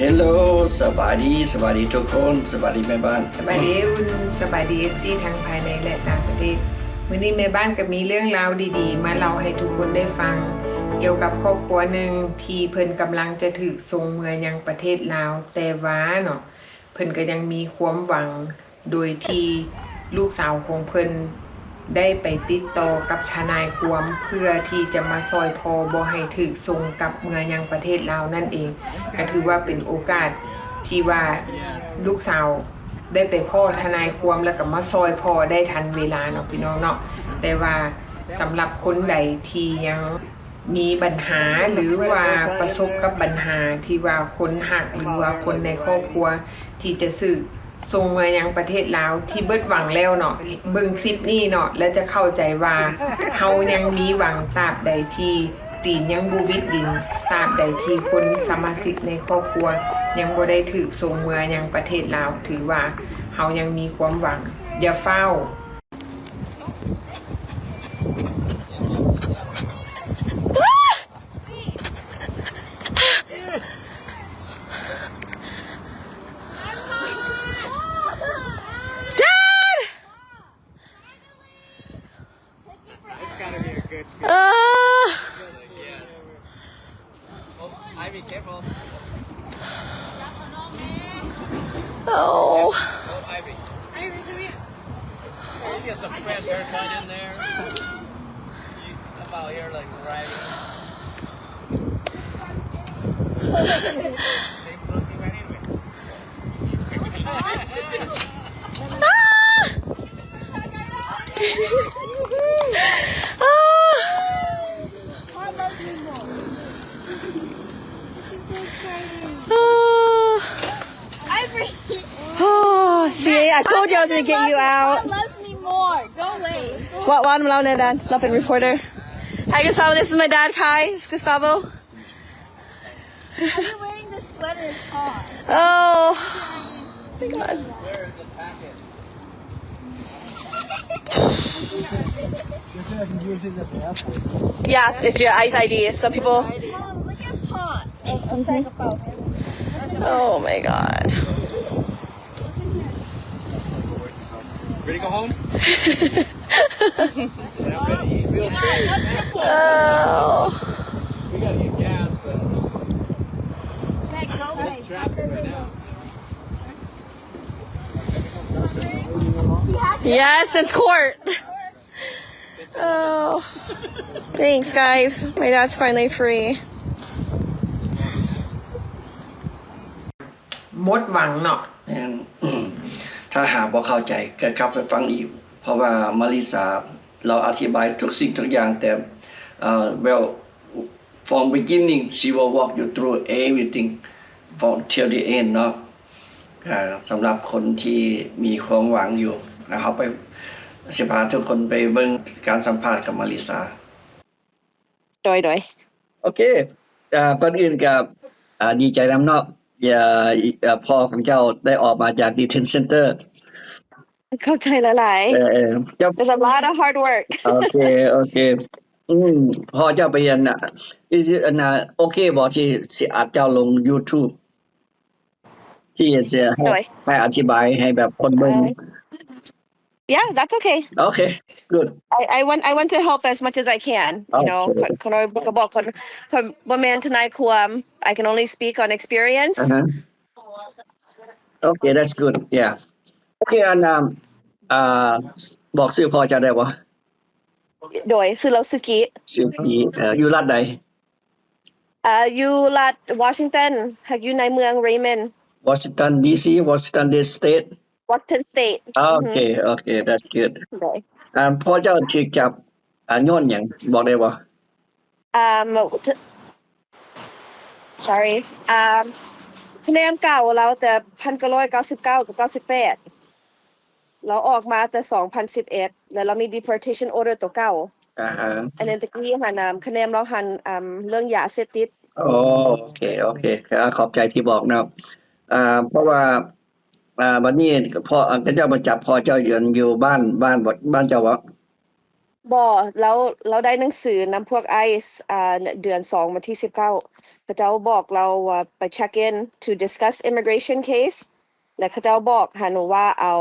Hello สบายดีทุกคนสบายดีแม่บ้าน สบายดีอุ่นสบายดี FC ทั้งภายในและต่างประเทศมื้อนี้แม่บ้านก็มีเรื่องราวดีๆมาเล่าให้ทุกคนได้ฟังเกี่ยวกับครอบครัวหนึ่งที่เพิ่นกำลังจะถูกส่งเมือยังประเทศลาวแต่ว่าเนาะเพิ่นก็ยังมีความหวังโดยที่ลูกสาวของเพิ่นได้ไปติดต่อกับทนายความเพื่อที่จะมาซอยพอบ่ให้ถูกส่งกลับเมือยังประเทศลาวนั่นเองก็ถือว่าเป็นโอกาสที่ว่าลูกสาวได้ไปพ่อทนายความแล้วก็มาซอยพอได้ทันเวลาเนาะพี่น้องเนาะแต่ว่าสำหรับคนใดที่ยังมีปัญหาหรือว่าประสบกับปัญหาที่ว่าคนหักหรือว่าคนในครอบครัวที่จะสื่อส่งมายังประเทศลาวที่เบิดหวังแล้วเนาะเบิ่งคลิปนี้เนาะแล้วจะเข้าใจว่าเฮายังมีหวังตราบใดที่ตีนยังบ่วิดดินตราบใดที่คนสมาชิกในครอบครัวยังบ่ได้ถูกส่งมายังประเทศลาวถือว่าเฮายังมีความหวังอย่าเฝ้าIvy, careful. Oh. Ivy. Ivy, come here. You get some fresh haircut in there. You come out here like riding. Safe pussy right anyway. See, I told you I was going to get you out. God loves me more. Go away. What one below there, Dad? Love and reporter. Hi, Gustavo. This is my dad, Kai. It's Gustavo. Why are you wearing this sweater? It's hot. Oh. My God. Where is the packet? Yeah, it's your ICE ID. Some people... Mom, look at pot. It's like a boat. Oh, my God. Ready to go home? Oh. We gotta get gas, but Meg, go away. it's traffic right now. Yes, it's court. Oh. Thanks, guys. My dad's finally free. หมดหวังเนาะ ถ้าหากบ่เข้าใจก็กลับไปฟังอีกเพราะว่ามาริสาเราอธิบายทุกสิ่งทุกอย่างแต่well from beginning she will walk you through everything from till the end เนาะสำหรับคนที่มีความหวังอยู่เฮาไปสิพาทุกคนไปเบิ่งการสัมภาษณ์กับมาริสา Doi. โอเคก่อนอื่นก็ดีใจนำเนาะพ่อของเจ้าได้ออกมาจาก detention center เข้าใจหลายๆ There's a lot of hard work. โอเคพ่อเจ้าไปอันน่ะ is it อันน่ะโอเคบ่ที่สิอัดเจ้าลง YouTube ที่จะให้อธิบายให้แบบคนเบิ่ง Yeah, that's okay. Okay, good. I want to help as much as I can. You know, คนก็บอกคนบ่แม่นทนายความ I can only speak on experience. Okay, that's good. Yeah. Okay, อันบอกชื่อพ่อเจ้าได้บ่ โดยชื่อเราสึกิ ชื่อที่อยู่รัฐใด อยู่รัฐ Washington หักอยู่ในเมือง Raymond Washington DC Washington State Washington State Okay, that's good โดยพ่อเจ้าถูกจับย้อนหยังบอกได้บ่ Sorry คะแนนเก่าเราแต่ 1999 กับ 98เราออกมาแต่ 2011 แล้วเรามี deportation order ตัวเก่าอันนั้นตะกี้หันคะแนนเราหันเรื่องยาเสพติดโอเคขอบใจที่บอกนะเพราะว่าบัดนี้พ่อเจ้ามาจับพ่อเจ้าอยู่บ้านเจ้าบ่ บ่เราได้หนังสือนำพวกไอซ์เดือน2วันที่19 เขาเจ้าบอกเราว่าไป check in to discuss immigration case และเขาเจ้าบอกหาหนูว่าเอา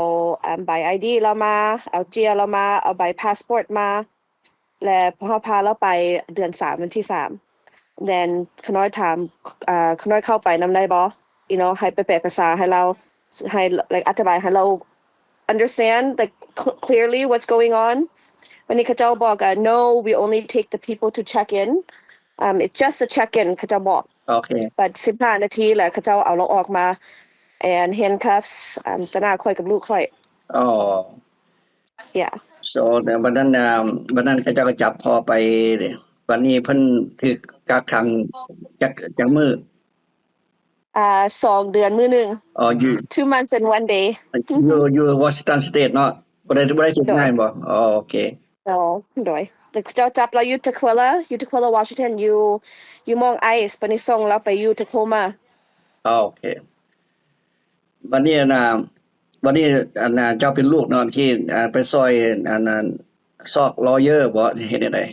ใบ ID เรามาเอาเจียเรามาเอาใบ passport มาและพอพาเราไปเดือน3วันที่3 then ขน้อยถามขน้อยเข้าไปนำได้บ่ you know ให้ไปแปลภาษาให้เราให้ like อธิบายให้เรา understand like clearly what's going on วันนี้เขาเจ้าบอกno we only take the people to check in it's just a check in เขาเจ้าบอก Okay but 15 นาทีแล้วเขาเจ้าเอาเราออกมา and handcuffs ตะหน้าค่อยกับลูกค่อย อ๋อ yeah so บัดนั้นเขาเจ้าก็จับพอไปบัดนี้เพิ่นถูกกักขังจักมื้อ2 เดือนมื้อนึง อ๋อ 2 months and 1 day you Washington State เนาะบ่ได้เฮ็ดงานบ่อ๋อโอเค อ๋อโดยแต่เจ้าจับเราอยู่ Tukwila Washington อยู่มองไอซ์ปะนี่ส่งเราไปอยู่ Tacoma อ๋อโอเคบัดนี้เจ้าเป็นลูกเนาะที่ไปซอยซอก lawyer บ่เฮ็ดจังได๋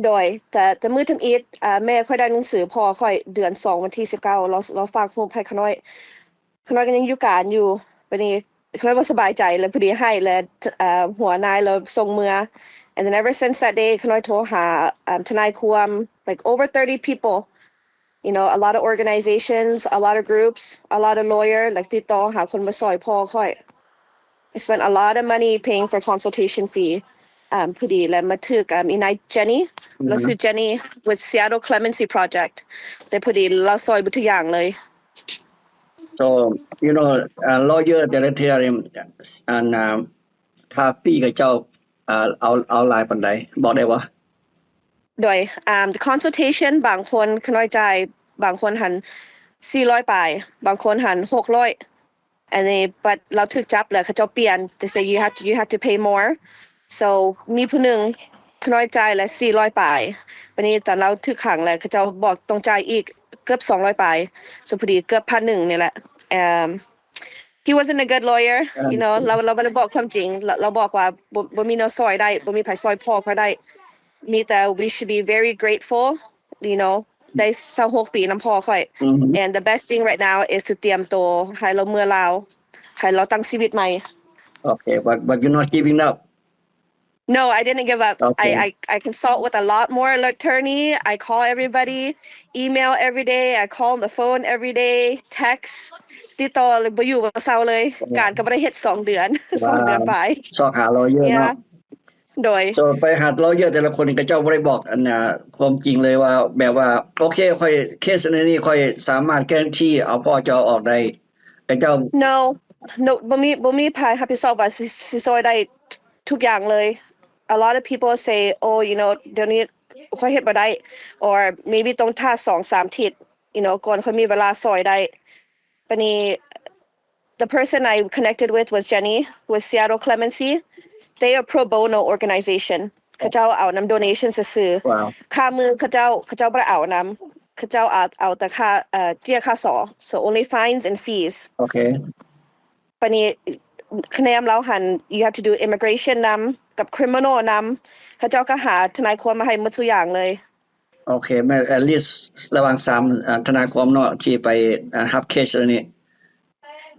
โดยแต่มื้อทำอิฐแม่ค่อยได้หนังสือพ่อค่อยเดือน2วันที่19เราฝากรูปให้ขน้อยก็ยังอยู่การอยู่ปะนี่ขน้อยบ่สบายใจแล้วพอดีให้และหัวนายเราส่งเมือ and then ever since that day ขน้อยโทรหาทนายความ like over 30 people you know a lot of organizations a lot of groups a lot of lawyer like ติดต่อหาคนมาซอยพ่อค่อย I spent a lot of money paying for consultation feeพอดีแล้วมาถึกอีนาย Jenny เราซื้อ Jenny with Seattle Clemency Project แต่พอดีเราซอยบุทุกอย่างเลย so you know lawyer แต่ละเทื่อค่าฟรีกับเจ้าเอาหลายปานใดบอกได้บ่โดยthe consultation บางคนขน้อยจ่ายบางคนหัน400ปลายบางคนหัน600 and then but เราถึกจับแล้วเขาเจ้าเปลี่ยน they say you have to pay more so มีผู้หนึงขน้อยจ่ายละ400ปลายวันนี้ตอนเราถึกขังแล้วเขาเจ้าบอกต้องจ่ายอีกเกือบ200ปลาย so พอดีเกือบ 1,000 นี่แหละ he wasn't a good lawyer you know เราบ่ได้บอกความจริงเราบอกว่าบ่มีแนวซอยได้บ่มีไผซอยพ่อเขาได้มีแต่ we should be very grateful you know ได้26ปีนำพ่อค่อย and the best thing right now is to เตรียมตัวให้เราเมื่อลาวให้เราตั้งชีวิตใหม่ Okay but you're not giving up No I didn't give up okay. I consult with a lot more attorney I call everybody email every day I call on the phone every day text ติดต่อเลยบ่อยู่บ่เซาเลยการก็บ่ได้เฮ็ด2 เดือน2 เดือนไป ซอกหา lawyer เนาะโดย so ไปหา lawyer แต่ละคนนี่ก็เจ้าบ่ได้บอกความจริงเลยว่าแบบว่าโอเคค่อยเคสนี้ค่อยสามารถ guarantee เอาพ่อเจ้าออกได้ก็เจ้า No บ่มีภายรับผิดชอบว่าสิซอยได้ทุกอย่างเลย A lot of people say oh you know เดี๋ยวนี้ค่อยเฮ็ดบ่ได้ or maybe ต้องท่า 2-3 ทิศ you know ก่อนค่อยมีเวลาซอยได้ปะนี้ the person I connected with was Jenny with Seattle Clemency they are pro bono organization เขาเจ้าเอานำ donation ซื่อ wow ค่ามือเขาเจ้าบ่ได้เอานำเขาเจ้าเอาแต่ค่าเจียค่าสอ so only fines and fees okay ปะนี้คะแนนเราหัน you have to do immigration นำกับ criminal นำเขาเจ้าก็หาทนายความมาให้หมดทุกอย่างเลย Okay at least ระหว่าง3ทนายความเนาะที่ไปรับเคสนี้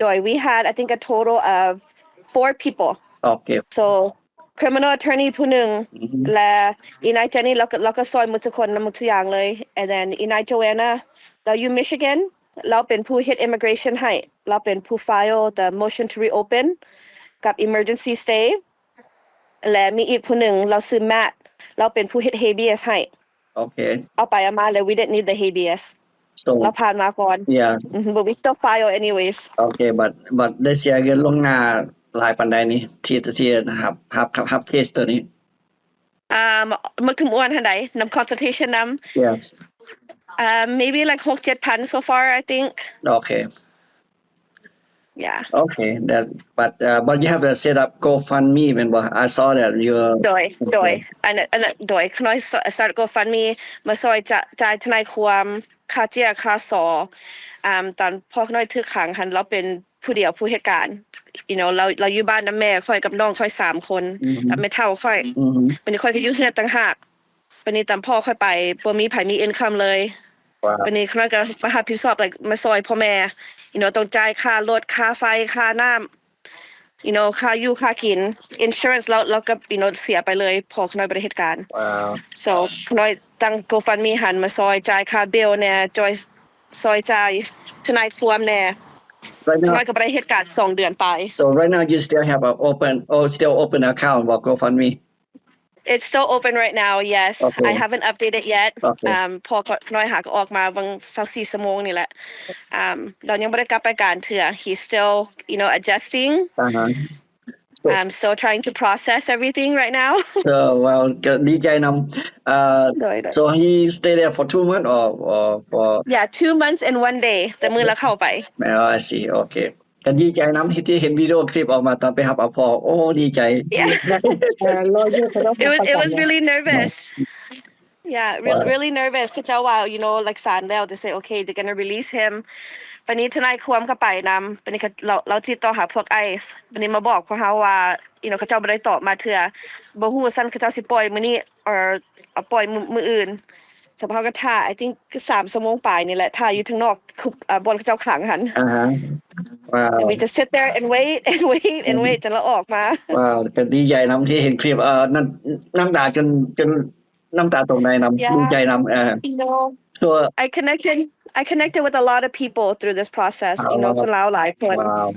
โดย we had I think a total of 4 people okay so criminal attorney ผู้หนึ่งและอีนาย Jenny เราก็ซอยหมดทุกคนหมดทุกอย่างเลย and then อีนาย Joanna เราอยู่ Michigan เราเป็นผู้ hit immigration ให้เราเป็นผู้ file the motion to reopen กับ emergency stay และมีอีกผู้หนึ่งเราซื้อ Matt เราเป็นผู้ hit habeas ให้ okay เอาไปเอามาเลย we didn't need the habeas so เราผ่านมาก่อน yeah but we still file anyways okay but ได้เสียเงินลงหน้าหลายปานใดนี่ที่รับเคสตัวนี้มันคือม่วนหั่นใดนำ consultation นำ yes maybe like 6-7,000 so far I think okay yeah okay that but you have to set up GoFundMe แม่นบ่ I saw that you โดยอันโดยขน้อย start GoFundMe มาซอยจ่ายทนายความค่าเจียค่าสอตอนพ่อขน้อยถูกขังหันเราเป็นผู้เดียวผู้เหตุการณ์ you know เราอยู่บ้านนํแม่ค่อยกับน้องค่อย3คนกับแม่เฒ่าค่อยวันนี้ค่อยก็อยู่เฮือนต่างหากวันนี้ตามพ่อค่อยไปบ่มีไผมี income เลย Wow. วันนี้เขาก็มารับผิดชอบ like มาซอยพ่อแม่ you know ต้องจ่ายค่ารถค่าไฟค่าน้ำ you know ค่าอยู่ค่ากิน insurance แล้วก็ you know เสียไปเลยพอขน้อยบ่ได้เหตุการณ์ Wow. so ขน้อยตั้ง GoFundMe หันมาซอยจ่ายค่าเบลแน่ซอยจ่ายทนายความแน่ Right ขน้ now, อยก็บ่ได้เหตุการณ์2เดือนไป so right now you still have a still open account for GoFundMe. It's still open right now, yes. Okay. I haven't updated yet. Okay. พอขน้อยหาก็ออกมาบาง24ชั่วโมงนี่แหละเรายังบ่ได้กลับไปการเถื่อ He's still, you know, adjusting. I'm still trying to process everything right now. So, well, ก็ดีใจนำ โดย so he stay there for 2 months or for Yeah, 2 months and 1 day แต่มื้อละเข้าไป Oh, I see. Okay. ก็ดีใจนำที่เห็นวิดีโอคลิปออกมาตอนไปรับเอาพ่อโอ้ดีใจ Yeah. It was really nervous. Yeah, really nervous คือเจ้าว่า you know, like ศาลแล้ว they say okay, they're going to release him. วันนี้ทนายความก็ไปนำวันนี้เราติดต่อหาพวก ICE วันนี้มาบอกพวกเฮาว่า you know เขาเจ้าบ่ได้ตอบมาเทื่อบ่ฮู้ซั่นเขาเจ้าสิปล่อยมื้อนี้เอาปล่อยมื้ออื่นสภาพก็ท่า I think 3ชั่วโมงปลายนี่แหละท่าอยู่ทางนอกบ่อนเขาเจ้าขังหั่น Wow. We just sit there and wait and wait and wait จนเราออกมา Wow ก็ดีใจนำที่เห็นคลิปน้ำตาจนน้ำตาตกในนำดีใจนำYou know, so I connected with a lot of people through this process. You know, คนลาวหลายคน Wow.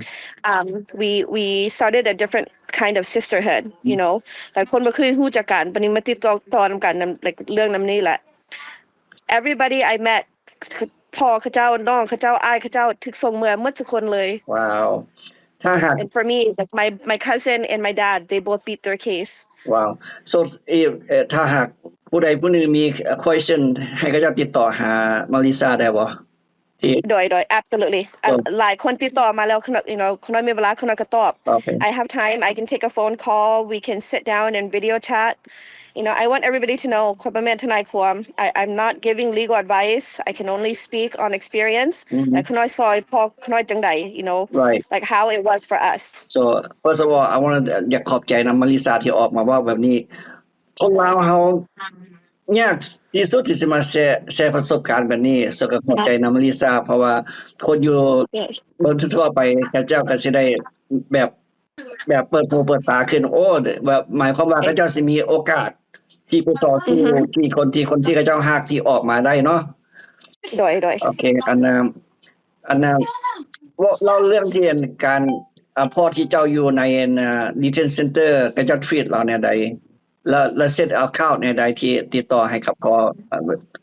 We started a different kind of sisterhood. You know, หลายคนบ่เคยฮู้จักกันปานนี้มาติดต่อนำกัน like เรื่องนำนี้แหละ Everybody I met พ่อเขาเจ้าน้องเขาเจ้าอ้ายเขาเจ้าถึกส่งเมือหมดทุกคนเลย Wow. ถ้าหาก And for me, like my cousin and my dad, they both beat their case. Wow. So if ถ้าหากผู้ใดผู้หนึ่งมี question ให้เขาจะติดต่อหามาริซาได้บ่โดย absolutely หลายคนติดต่อมาแล้วyou know คนน้อยมีเวลาคนน้อยก็ตอบ Okay. I have time I can take a phone call we can sit down and video chat you know I want everybody to know คนเป็นแม่ทนายความ I'm not giving legal advice I can only speak on experience แต่คนน้อยซอยพอคนน้อยจังใด you know Right. like how it was for us So first of all I want to อยากขอบใจนำมาริซาที่ออกมาว่าแบบนี้คนลาวเฮายากที่สุดที่สิมาแชร์ประสบการณ์แบบนี้สก็ขอบใจนำมาริซาเพราะว่าคนอยู่บนทั่วไปเขาเจ้าก็สิได้แบบเปิดหูเปิดตาขึ้นโอ้แบบหมายความว่าเขาเจ้าสิมีโอกาสที่ไปต่อสู้ที่คนที่เขาเจ้าฮักที่ออกมาได้เนาะ โดย โอเคอันนั้นเราเรื่องที่การพ่อที่เจ้าอยู่ในdetention center ก็จะ treat เราเนี่ยใดแล้วเซต account เนี่ยใดที่ติดต่อให้กับ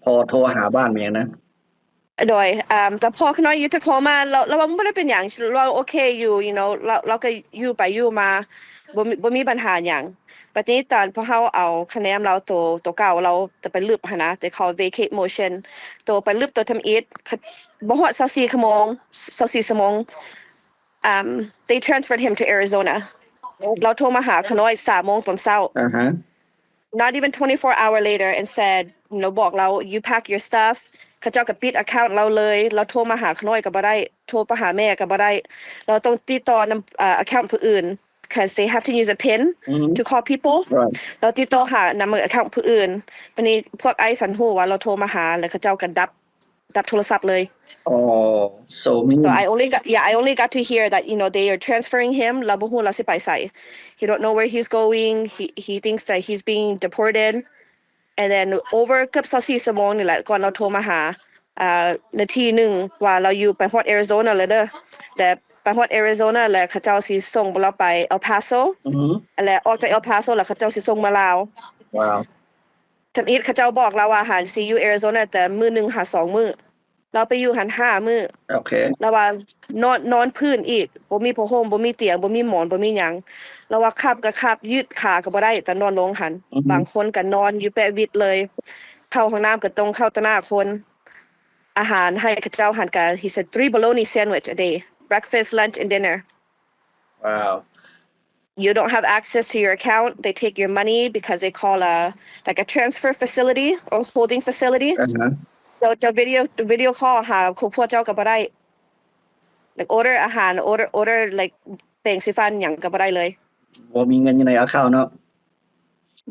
พอโทรหาบ้านแม่นะโดยแต่พอขน้อยอยู่ทาโคมาเราบ่ได้เป็นหยังเราโอเคอยู่ you know เราก็อยู่ไปอยู่มาบ่มีปัญหาหยังบัดนี้ตอนพอเฮาเอาคะแนนเราตัวเก่าเราจะไปลึบหั่นนะแต่ call vacate motion ตัวไปลึบตัวทำอิฐบ่ฮอด24ชั่วโมงthey transferred him to Arizona เราโทรมาหาขน้อย 3:00 นตอนเช้าNot even 24 hours later and said, you know, บอกเรา you pack your stuff เขาเจ้าก็ปิด account เราเลยเราโทรมาหาขน้อยก็บ่ได้โทรไปหาแม่ก็บ่ได้เราต้องติดต่อนำaccount ผู้อื่น because they have to use a PIN to call people เราติดต่อหานำ account ผู้อื่นวันนี้พวกไอ้สันฮู้ว่าเราโทรมาหาแล้วเขาเจ้าก็ดับโทรศัพท์เลย Oh so I only got to hear that you know they are transferring him เราบ่ฮู้เราสิไปไส He don't know where he's going he thinks that he's being deported and then over เกือบ24ชั่วโมงนี่แหละก่อนเราโทรมาหานาทีนึงว่าเราอยู่ไปฮอด Arizona แล้วเด้อแต่ไปฮอด Arizona แล้วเขาเจ้าสิส่งเราไป El Paso แล้วออกจาก El Paso แล้วเขาเจ้าสิส่งมาลาว Wowทำอิฐเขาเจ้าบอกเราว่าหาสิอยู่ Arizona แต่มื้อนึงหา2มื้อเราไปอยู่หัน5มื้อ Okay แล้วว่านอนพื้นอีกบ่มีผ้าห่มบ่มีเตียงบ่มีหมอนบ่มีหยังแล้วว่าขับก็ขับยืดขาก็บ่ได้แต่นอนลงหันบางคนก็นอนอยู่แปะวิดเลยเข้าห้องน้ำก็ต้องเข้าต่อหน้าคนอาหารให้เขาเจ้าหันก็ he said 3 bologna sandwich a day breakfast lunch and dinner Wow You don't have access to your account. They take your money because they call like a transfer facility or holding facility. So จะ video call หาครอบครัวเจ้าก็บ่ได้ like order อาหาร order like แปรงสีฟันหยังก็บ่ได้เลยบ่มีเงินอยู่ใน account เนาะ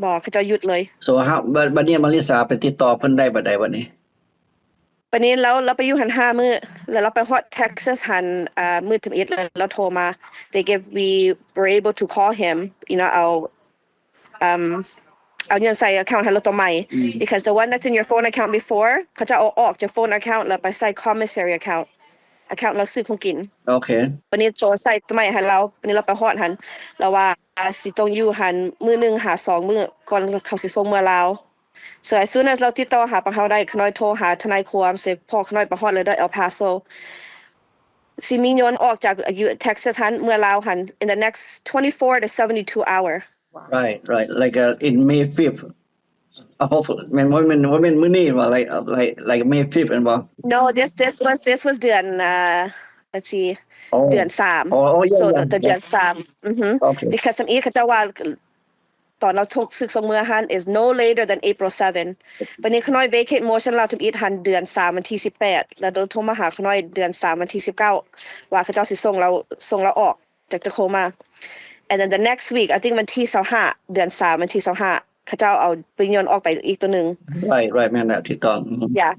บ่เขาจะหยุดเลย So how บัดนี้มาริซาไปติดต่อเพิ่นได้บัดนี้ วันนี้เราไปอยู่หัน5มื้อแล้วเราไปฮอด Texas หันมื้อ11แล้วเราโทรมา we were able to call himเอาเงินใส่ account ให้เราตัวใหม่ because the one that's in your phone account before เขาจะเอาออกจาก phone account แล้วไปใส่ commissary account เราซื้อของกิน โอเค วันนี้โทรใส่ตัวใหม่ให้เราวันนี้เราไปฮอดหันแล้วว่าสิต้องอยู่หันมื้อนึงหา2มื้อก่อนเขาสิส่งเมื่อลาว so as soon as เราติดต่อหาปะเฮาได้ขน้อยโทรหาทนายความเสร็จพอขน้อยไปฮอดเลยได้ El Paso สิมียนออกจากอยู่ Texas หันเมื่อลาวหัน in the next 24 to 72 hour right like in May 5th hopefully แม่นบ่แม่นมื้อนี้ว่าlike May 5th อันบ่ no this was เดือน let's see เดือน3 so the เดือน3 okay because some เขาจะว่าตอนเราถูกศึกส่งเมื่อหัน is no later than April 7 วันนี้ขน้อย vacate motion เราถึงอีกหันเดือน3วันที่18แล้วโทรมาหาขน้อยเดือน3วันที่19ว่าเขาเจ้าสิส่งเราออกจากตะโคมา and then the next week I think วันที่25เดือน3วันที่25เขาเจ้าเอาปริญญาออกไปอีกตัวนึง right แม่นน่ะที่ต้อง yeah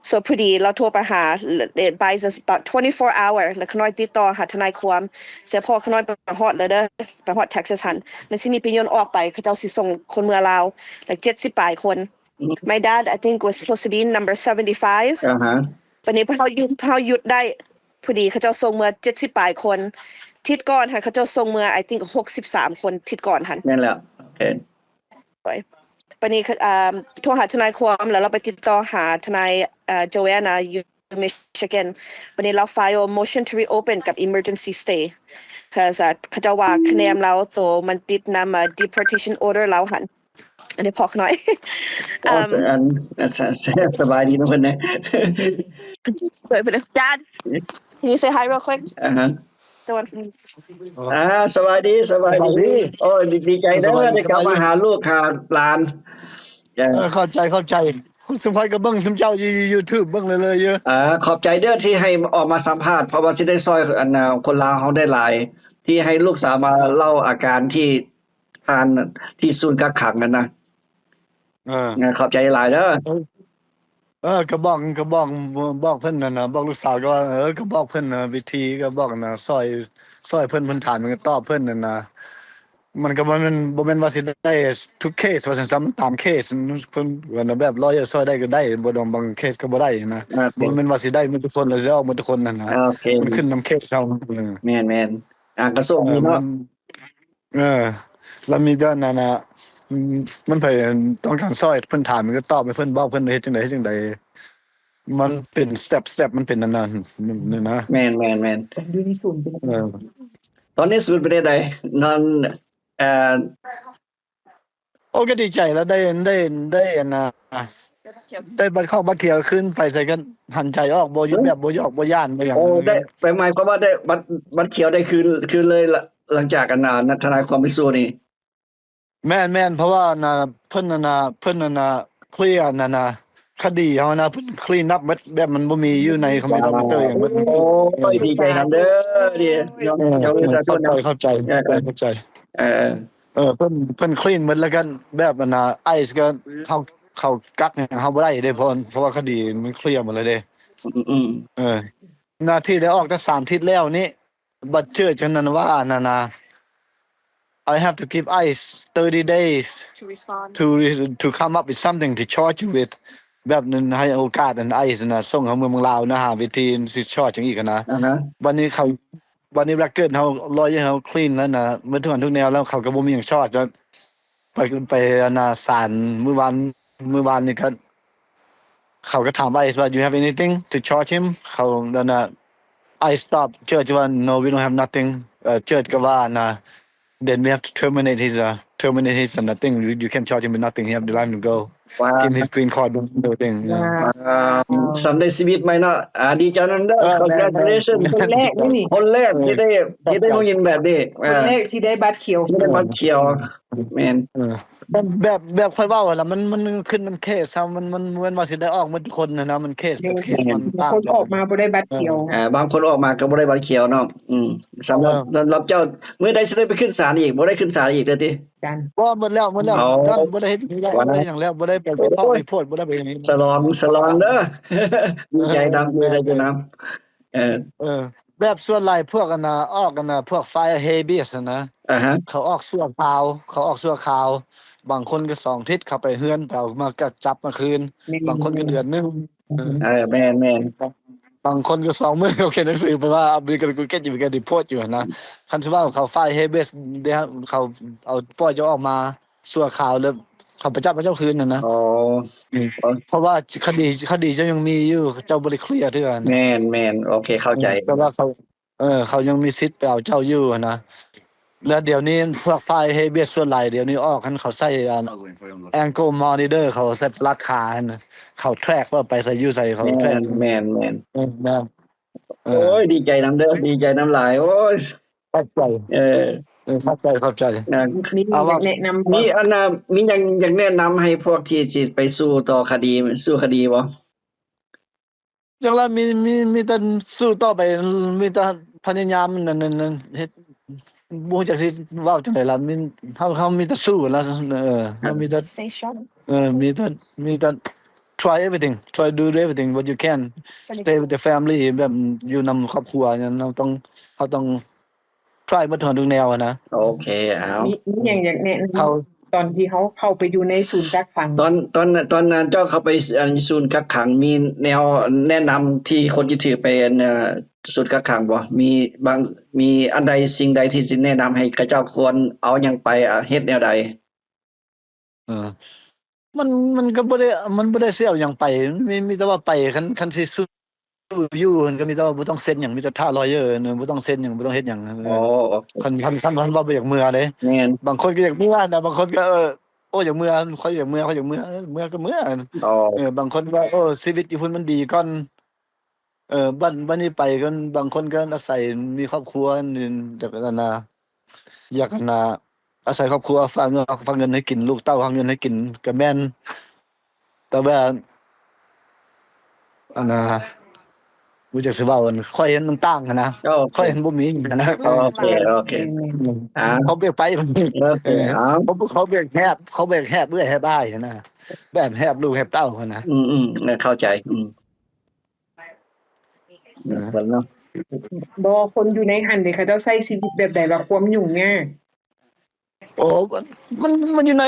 so พอดีเราโทรไปหา it buys us about 24 hour แล้วขน้อยติดต่อหาทนายความเสียพอขน้อยไปฮอดเลยเด้อไปฮอด Texas หันมันสิมีปริญญาออกไปเขาเจ้าสิส่งคนเมืองลาว like 70 ปลายคน my dad I think was supposed to be number 75วันนี้พอเขาหยุดได้พอดีเขาเจ้าส่งเมื่อ70 ปลายคนทิศก่อนหันเขาเจ้าส่งเมื่อ I think 63 คนทิศก่อนหัน แม่นแล้วโอเควันนี้โทรหาทนายความแล้วเราไปติดต่อหาทนายJoanna Michigan วันนี้เรา file motion to reopen กับ emergency stay because เขาจะว่าคะแนนเราตัวมันติดนำdeportation order เราหันอันนี้พอหน่อยสบายดีนะเพิ่นนะ Sorry but Dad can you say hi real quickสวัสดีโอ้ดีใจเด้อได้กลับมาหาลูกหาหลานเข้าใจสมภารก็เบิ่งซุมเจ้าอยู่ YouTube เบิ่งเลยเยอะขอบใจเด้อที่ให้ออกมาสัมภาษณ์เพราะว่าสิได้ซอยคนลาวเฮาได้หลายที่ให้ลูกสาวมาเล่าอาการที่ผ่านที่ศูนย์กักขังนั่นนะขอบใจหลายเด้อก็บอกเพิ่นนั่นน่ะบอกลูกสาวก็ว่าก็บอกเพิ่นวิธีก็บอกน่ะซอยเพิ่นถามมันก็ตอบเพิ่นนั่นน่ะมันก็บ่แม่นว่าสิได้ทุกเคสว่าซั่นตามเคสเพิ่นว่าแบบลอยซอยได้ก็ได้บ่ต้องบางเคสก็บ่ได้นะบ่แม่นว่าสิได้หมดทุกคนแล้วสิออกหมดทุกคนนั่นน่ะมันขึ้นนำเคสเฮาแม่นๆกระทรวงนี้เนาะแล้วมีด้านนั้นน่ะมันไปต้องการซอยเพิ่นถามมันก็ตอบให้เพิ่นบอกเพิ่นเฮ็ดจังได๋มันเป็นสเต็ปมันเป็นนั่นนี่นะแม่นอยู่ในศูนย์เป็นตอนนี้ศูนย์เป็นได้นอนโอ้ก็ดีใจแล้วได้อันน่ะได้บัตรเข้าบัตรเขียวขึ้นไปใส่กันหันใจออกบ่แบบบ่ยอกบ่ย่านบ่หยังโอ้ได้ไปหมายความว่าได้บัตรเขียวได้คืนเลยหลังจากกันทนายความไปสู้นี่แม่นเพราะว่าเพิ่นน่ะเคลียร์นั่นน่ะคดีเฮานะเพิ่นคลีนอัพแบบมันบ่มีอยู่ในคอมพิวเตอร์อย่างเบิดโอ้ยดีใจนำเด้อดีเข้าใจเพิ่นคลีนหมดแล้วกันแบบน่ะไอซ์ก็เข้ากักเฮาบ่ได้เด้เพราะว่าคดีมันเคลียร์หมดแล้วเด้หน้าที่ได้ออกตั้ง3ทิศแล้วนี่บัดเชื่อจังนั้นว่านั่นน่ะI have to give ICE 30 days to respond to come up with something to charge you with แบบนั้นให้โอกาสICE นะส่งเฮาเมืองลาวนะหาวิธีสิชอร์จจังอีกนะวันนี้record เฮา100เฮาคลีนแล้วนะเมื่อทุกวันทุกแนวแล้วเขาก็บ่มีหยังชอร์จไปศาลมื้อวานนี่ก็เขาก็ถามICEว่า you have anything to charge him เขานั่นน่ะ I stop churchว่า no we don't have nothing church ก็ว่านะthen we have to terminate his nothing you can charge him with nothing he have to let him go give him his green card everything someday ชีวิตใหม่เนาะดีใจนำเด้อ congratulations คนแรกนี่คนแรกที่ได้ยินแบบนี้คนแรกที่ได้บัตรเขียวแม่น แบบค่อยเว้าหั่นล่ะมันขึ้นมันเคสมันเหมือนว่าสิได้ออกหมดทุกคนนะมันเคสกับเคสมัน บาง ต่าง คน กั ออกมาบ่ได้บัตรเขียว บางคนออกมาก็บ่ได้บัตรเขียวเนาะสำหรับเจ้ามื้อใดสิได้ไปขึ้นศาลอีกบ่ได้ขึ้นศาลอีกเด้อติ จัน บ่หมดแล้วอ๋อ ท่านบ่ได้เฮ็ดหยังแล้วบ่ได้หยังแล้วบ่ได้ไปฟ้องรีโพร์ตบ่ได้ไปหยัง สลองเด้อ ดีใจนำดีใจนำแบบส่วนหลายพวกอันน่ะออกอันน่ะพวก fire habeas นะ อ่าฮะ เขาออกชั่วคราว บางคนก็2ทิศเข้าไปเฮือนไปเอามาก็จับมาคืน บางคนก็เดือนนึง แม่น บางคนก็2มื้อเขาเขียนหนังสือไปว่าwe gonna get you we gonna deport you นะคันสิว่าเขา fire habeas เขาเอาปล่อยเจ้าออกมาชั่วคราวแล้วเขาไปจับเจ้าคืนน่ะนะ อ๋อ เพราะว่าคดีเจ้ายังมีอยู่เจ้าบ่ได้เคลียร์เทื่อนะ แม่นโอเคเข้าใจ แต่ว่าเขายังมีสิทธิ์ไปเอาเจ้าอยู่อะนะแล้วเดี๋ยวนี้พวกฝ่าย habeas ส่วนหลายเดี๋ยวนี้ออกกันเขาใช้ankle monitor เขาใส่รัดขาหั่นน่ะเขา track ว่าไปใส่อยู่ใส่เขา track แม่น นะ โอ้ยดีใจนำเด้อดีใจนำหลายโอ้ย เข้าใจเข้าใจ นี่อยากแนะนำ มีอันน่ะมีหยังอยากแนะนำให้พวกที่สิไปสู้ต่อคดีสู้คดีบ่ จังว่ามีแต่สู้ต่อไปมีแต่พยายามนั่นเฮ็ดบ่รู้จักสิเว้าจังได๋ล่ะมีเฮามีแต่สู้แล้วเฮามีแต่ stay strong มีแต่ try everything try do everything what you can stay with the family แบบอยู่นำครอบครัวเนี่ยเราต้อง try หมดทุกแนวอะนะ โอเคเอา มีหยังอยากแนะนำ เขา ตอนที่เขาเข้าไปอยู่ในศูนย์กักขัง ตอนนั้นเจ้าเข้าไปศูนย์กักขังมีแนวแนะนำที่คนที่ถือไปศูนย์กักขังบ่มีอันใดสิ่งใดที่สิแนะนำให้เขาเจ้าควรเอาหยังไปเฮ็ดแนวใด เออมันก็บ่ได้เสียเอาหยังไปมีแต่ว่าไปคันสิสู้อยู่มันก็มีแต่ว่าบ่ต้องเซ็นหยังมีแต่ท่า lawyer บ่ต้องเซ็นหยังบ่ต้องเฮ็ดหยัง อ๋อ คันว่าบ่อยากเมื่อเด้ แม่น บางคนก็อยากเมื่อนะบางคนก็โอ้อยากเมื่อค่อยอยากเมื่อเมื่อก็เมื่อบางคนว่าโอ้ชีวิตอยู่พุ่นมันดีก่อนบัดนี้ไปกันบางคนก็อาศัยมีครอบครัวนี่จักนั่นน่ะอยากนั่นน่ะอาศัยครอบครัวฝากเงินให้กินลูกเต้าฝากเงินให้กินก็แม่นแต่ว่าอันน่ะบ่จักสิเว้าค่อยเห็นมันต่างกันนะ โอ ค่อย เค เห็นบ่มีนะ โอเคเขาเบียกไปมัน โอเคเอา เขาเบียกแฮบเอื้อยแฮบอ้ายนะแบบแฮบลูกแฮบเต้าหั่นนะ เข้าใจเบิ่งเนาะ บ่คนอยู่ในหันนี่เขาเจ้าใช้ชีวิตแบบใดว่าความยุ่งยาก โอ้มันอยู่ใน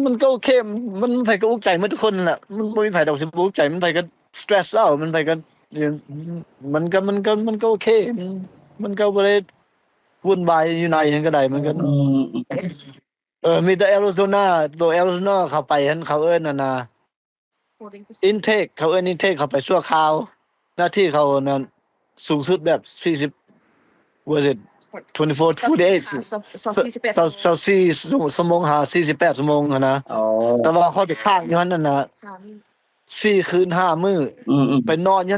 มันก็โอเคมันไผก็อุกใจหมดทุกคนแหละมันบ่มีไผดอกสิบ่อุกใจมันไผก็ stress out มันไผก็มันก็โอเคมันก็บ่ได้วุ่นวายอยู่ในหยังก็ได้มันก็มีแต่ Arizona ตัว Arizona เข้าไปหันเขาเอิ้นนั่นน่ะ intake เขาเอิ้น intake เข้าไปชั่วคราวหน้าที่เขานั่นสูงสุดแบบ40 was it 24 48 ชั่วโมงหา48ชั่วโมงอะนะ อ๋อ แต่ว่าเขาจะค้างอยู่หั่นนั่นน่ะ4คืน5มื้อไปนอนอ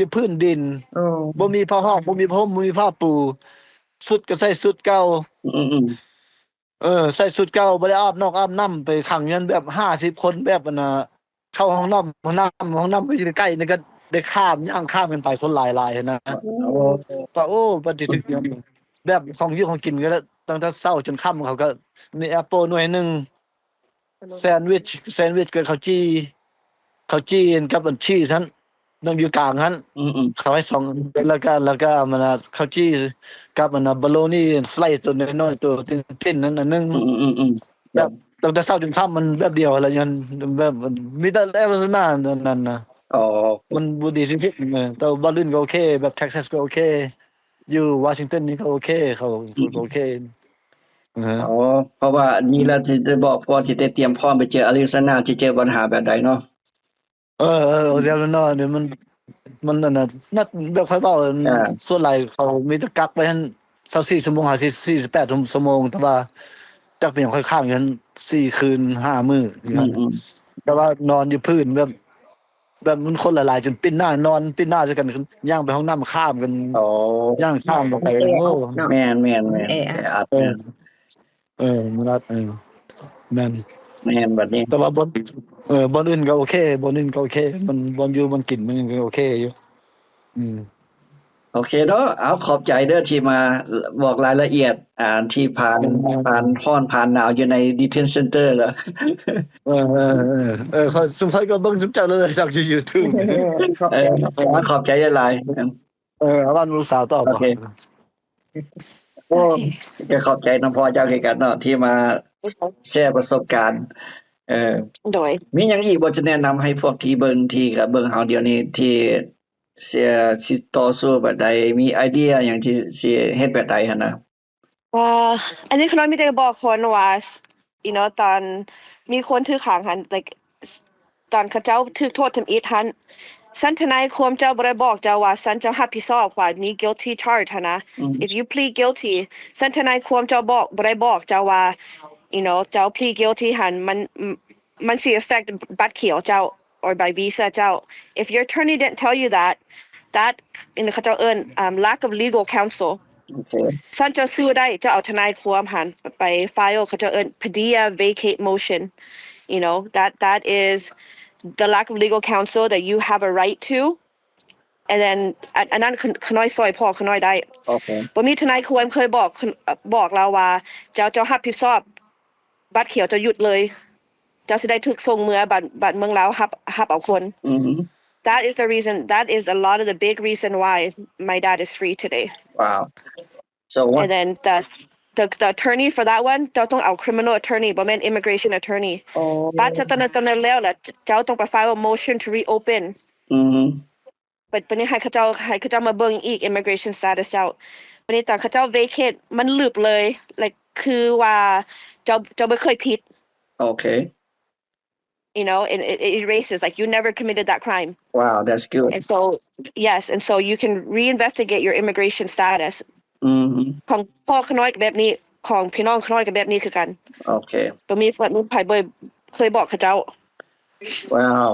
ยู่พื้นดินบ่มีผ้าห่มบ่มีผ้าห่มบ่มีผ้าปูสุดก็ใส่สุดเก่าใส่สุดเก่าบ่ได้อาบน้ำไปขังยันแบบ50คนแบบอันน่ะเข้าห้องน้ำคือสิใกล้นี่ก็ได้ย่างข้ามกันไปคนหลายๆนะปฏิทินแบบของอยู่ของกินก็ตั้งแต่เช้าจนค่ำเขาก็มีแอปเปิลหน่วยนึงแซนด์วิชกับข้าวจี้กับอันชีสหั่นนั่งอยู่กลางหั่นเขาให้2แล้วก็มันข้าวจี้กับอันบาโลนี่สไลซ์ตัวน้อยๆตัวติ่นๆนั้นอันนึงแบบตั้งแต่เช้าจนค่ำมันแบบเดียวแล้วยันแบบมีแต่แอริโซนานั่นน่ะ อ๋อ มันบ่ดีสิแต่บอลลินก็โอเคแบบเท็กซัสก็โอเคอยู่วอชิงตันนี่ก็โอเคเขาโอเคอ๋อเพราะว่านี่ล่ะที่จะบอกพอที่ได้เตรียมพร้อมไปเจออาริโซนาสิเจอปัญหาแบบใดเนาะ โอเซลนอเนี่ยมันนั่นน่ะนัดแบบค่อยเว้าส่วนหลายเขามีแต่กักไว้หั่น24ชั่วโมงหา48ชั่วโมงแต่ว่าจักเป็นหยังค่อยค้างอยู่หั่น4คืน5มื้ออยู่หั่นแต่ว่านอนอยู่พื้นแบบมันคนหลายๆจนปิ้นหน้านอนปิ้นหน้าใส่กันย่างไปห้องน้ำข้ามกัน อ๋อย่าง ข้ามไปโอ้ แม่นๆๆอัดมันรัด แม่น แม่นบัดนี้ แต่ว่าบ่บ่อื่นก็โอเคบ่อื่นก็โอเคมันบ่อยู่มันกินมันก็โอเคอยู่โอเคเนาะเอาขอบใจเด้อที่มาบอกรายละเอียดที่ผ่านร้อนผ่านหนาวอยู่ใน detention center แล้ว เขาสุภาพก็เบิ่งสุเจ้าเลยจาก YouTube ขอบใจหลาย บ้านลูกสาวตอบ โอเคโอ้จะขอบใจน้องพ่อเจ้าคือกันเนาะที่มาแชร์ประสบการณ์โดย มีหยังอีกบ่จะแนะนํให้พวกที่เบิ่งที่ก็เบิ่งเฮาเดี๋ยวนี้ที่สิต่อสู้แบบใดมีไอเดียหยังที่สิเฮ็ดแบบใดหั่นน่ะ อันนี้คือมีแต่บอกคนว่า you know ตอนมีคนถือขังหัน like ตอนเขาเจ้าถูกโทษทำอิฐหันฉันทนายความเจ้าบ่ได้บอกเจ้าว่าฉันจะรับผิดชอบว่ามี guilty charge หันนะ if you plead guilty ฉันทนายความเจ้าบอกบ่ได้บอกเจ้าว่า you know เจ้า plead guilty หันมันสิ affect บัตรเขียวเจ้า or by visa เจ้า if your attorney didn't tell you that in เขาเจ้าlack of legal counsel Okay. ฉันจะสู้ได้จะเอาทนายความหันไป file เขาจะPadilla vacate motion you know that is the lack of legal counsel that you have a right to and then อันนั้นขน้อยซอยพอขน้อยได้ Okay. บ่มีทนายความเคยบอกเราว่าเจ้ารับผิดชอบบัตรเขียวจะหยุดเลยเจ้าสิได้ถูกส่งเมือบัตรเมืองลาวรับเอาคน That is the reason that is a lot of the big reason why my dad is free today. Wow. So what? And then the attorney for that one เจ้าต้องเอา criminal attorney บ่แม่น immigration attorney บัตรเจ้าตอนนั้นแล้วล่ะเจ้าต้องไป file a motion to reopen บัดนี้ให้เขาเจ้ามาเบิ่งอีก immigration status เจ้าบัดนี้ตอนเขาเจ้า vacate มันลืบเลย like คือว่าเจ้าบ่เคยผิด Okay. You know, and it erases like you never committed that crime. Wow, that's good. And so yes, and so you can reinvestigate your immigration status. ของพ่อขน้อยก็แบบนี้ของพี่น้องขน้อยก็แบบนี้คือกัน Okay. บ่มีไผเคยบอกเขาเจ้า Wow,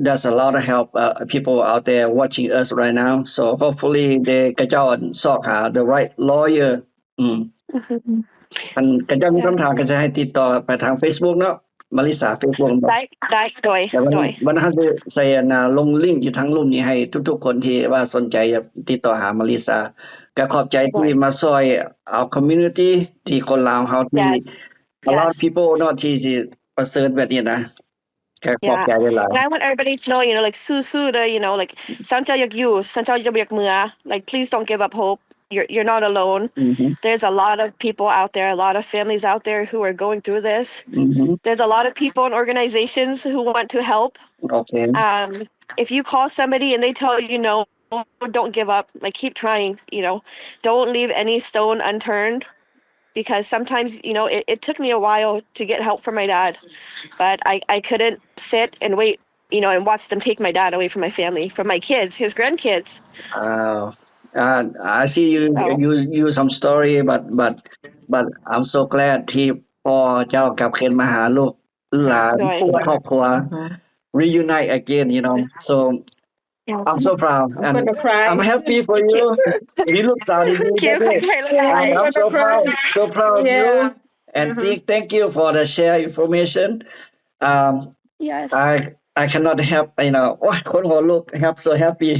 that's a lot of help people out there watching us right now. So hopefully they กระเจ้าสอบหา the right lawyer. อันกระเจ้ามีคำถามก็จะให้ติดต่อไปทาง Facebook เนาะมาริสา Facebook ได้โดยวันนั้นจะใส่ลงลิงก์อยู่ทั้งรูปนี้ให้ทุกๆคนที่ว่าสนใจจะติดต่อหามาริสาก็ขอบใจที่มาซอยเอา community ที่คนลาวเฮาที่ a lot of people เนาะที่สิประเสริฐแบบนี้นะก็ขอบใจหลาย And I want everybody to know, you know, like สู้ๆ you know, like สันเจ้าอยากอยู่สันเจ้าอยากเมือ like please don't give up hope. You're not alone. There's a lot of people out there, a lot of families out there who are going through this. There's a lot of people and organizations who want to help. Okay. If you call somebody and they tell you no, don't give up. Like keep trying, you know. Don't leave any stone unturned because sometimes, you know, it took me a while to get help from my dad. But I couldn't sit and wait, you know, and watch them take my dad away from my family, from my kids, his grandkids. I see you some story but I'm so glad ที่พ่อเจ้ากลับคืนมาหาลูกหลานครอบครัว reunite again, you know. So I'm so proud and I'm happy for you. มีลูกสาวดีๆ I'm so proud of you and thank you for the share information. Yes. I cannot help, you know. คนหัวลูก so happy.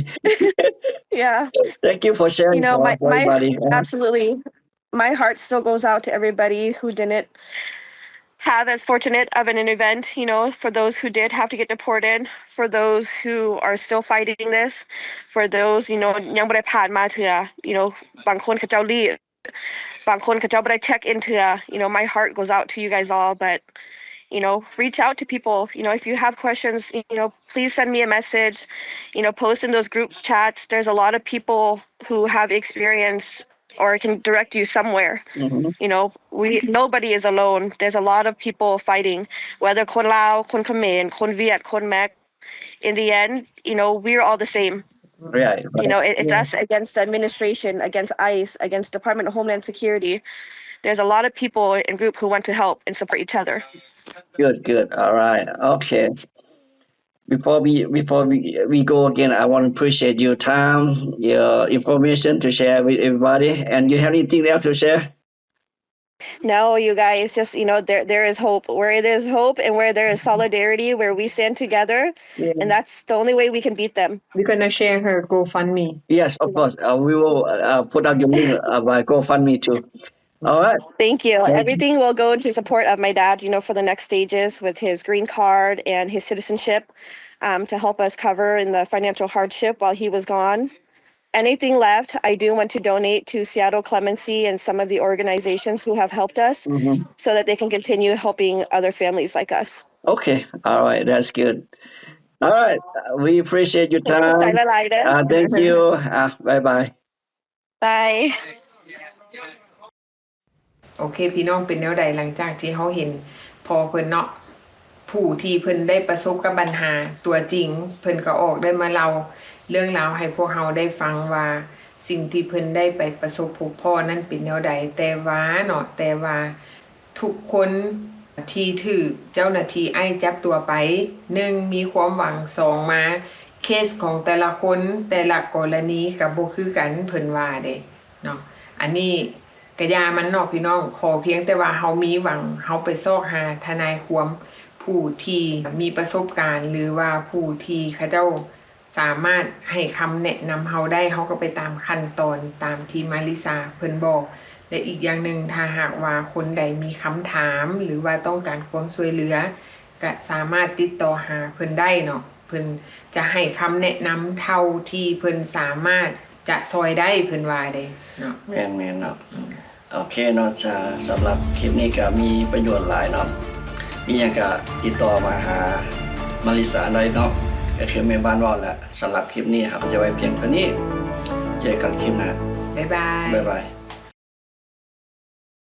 Yeah. Thank you for sharing. You know, everybody. Absolutely. My heart still goes out to everybody who didn't have as fortunate of an event, you know, for those who did have to get deported, for those who are still fighting this, for those, you know, ยังบ่ได้ผ่านมาเทื่อ you know, บางคนเขาเจ้ารีบบางคนเขาเจ้าบ่ได้ check in เทื่อ you know, my heart goes out to you guys all, but you know, reach out to people. You know, if you have questions, you know, please send me a message. You know, post in those group chats. There's a lot of people who have experience or can direct you somewhere. You know, nobody is alone. There's a lot of people fighting, whether คนลาวคนเขมรคนเวียดคนแม็ก In the end, you know, we're all the same. Right. You know, it's us against the administration, against ICE, against Department of Homeland Security. There's a lot of people in group who want to help and support each other. Good. All right. Okay. Before we go again, I want to appreciate your time, your information to share with everybody. And you have anything else to share? No, you guys, just there is hope. Where there's hope and where there is solidarity, where we stand together, and that's the only way we can beat them. We're gonna share her GoFundMe. Yes, of course. We will put out your link by GoFundMe too. All right. Thank you. Everything will go into support of my dad, for the next stages with his green card and his citizenship, to help us cover in the financial hardship while he was gone. Anything left, I do want to donate to Seattle Clemency and some of the organizations who have helped us so that they can continue helping other families like us. Okay. All right. That's good. All right. We appreciate your time. Thank you. Bye-bye. Bye. โอเคพี่น้องเป็นแนวใดหลังจากที่เฮาเห็นพอเพิ่นเนาะผู้ที่เพิ่นได้ประสบกับปัญหาตัวจริงเพิ่นก็ออกได้มาเล่าเรื่องราวให้พวกเฮาได้ฟังว่าสิ่งที่เพิ่นได้ไปประสบพบพ่อนั้นเป็นแนวใดแต่ว่าทุกคนที่ถูกเจ้าหน้าที่ไอ้จับตัวไป1มีความหวัง2มาเคสของแต่ละคนแต่ละกรณีก็บ่คือกันเพิ่นว่าเด้เนาะอันนี้กะยามันเนาะพี่น้องขอเพียงแต่ว่าเฮามีหวังเฮาไปซอกหาทนายความผู้ที่มีประสบการณ์หรือว่าผู้ที่เขาเจ้าสามารถให้คำแนะนำเฮาได้เฮาก็ไปตามขั้นตอนตามที่มาริซาเพิ่นบอกและอีกอย่างหนึ่งถ้าหากว่าคนใดมีคำถามหรือว่าต้องการความช่วยเหลือก็สามารถติดต่อหาเพิ่นได้เนาะเพิ่นจะให้คำแนะนำเท่าที่เพิ่นสามารถจะซอยได้เพิ่นว่าได้เนาะแม่นๆเนาะโอเคเนาะสำหรับคลิปนี้ก็มีประโยชน์หลายเนาะมีหยังก็ติดต่อมาหามาริสาได้เนาะก็คือแม่บ้านว่าแล้วสำหรับคลิปนี้ครับจะไว้เพียงเท่านี้เจอกันคลิปหน้าบ๊ายบาย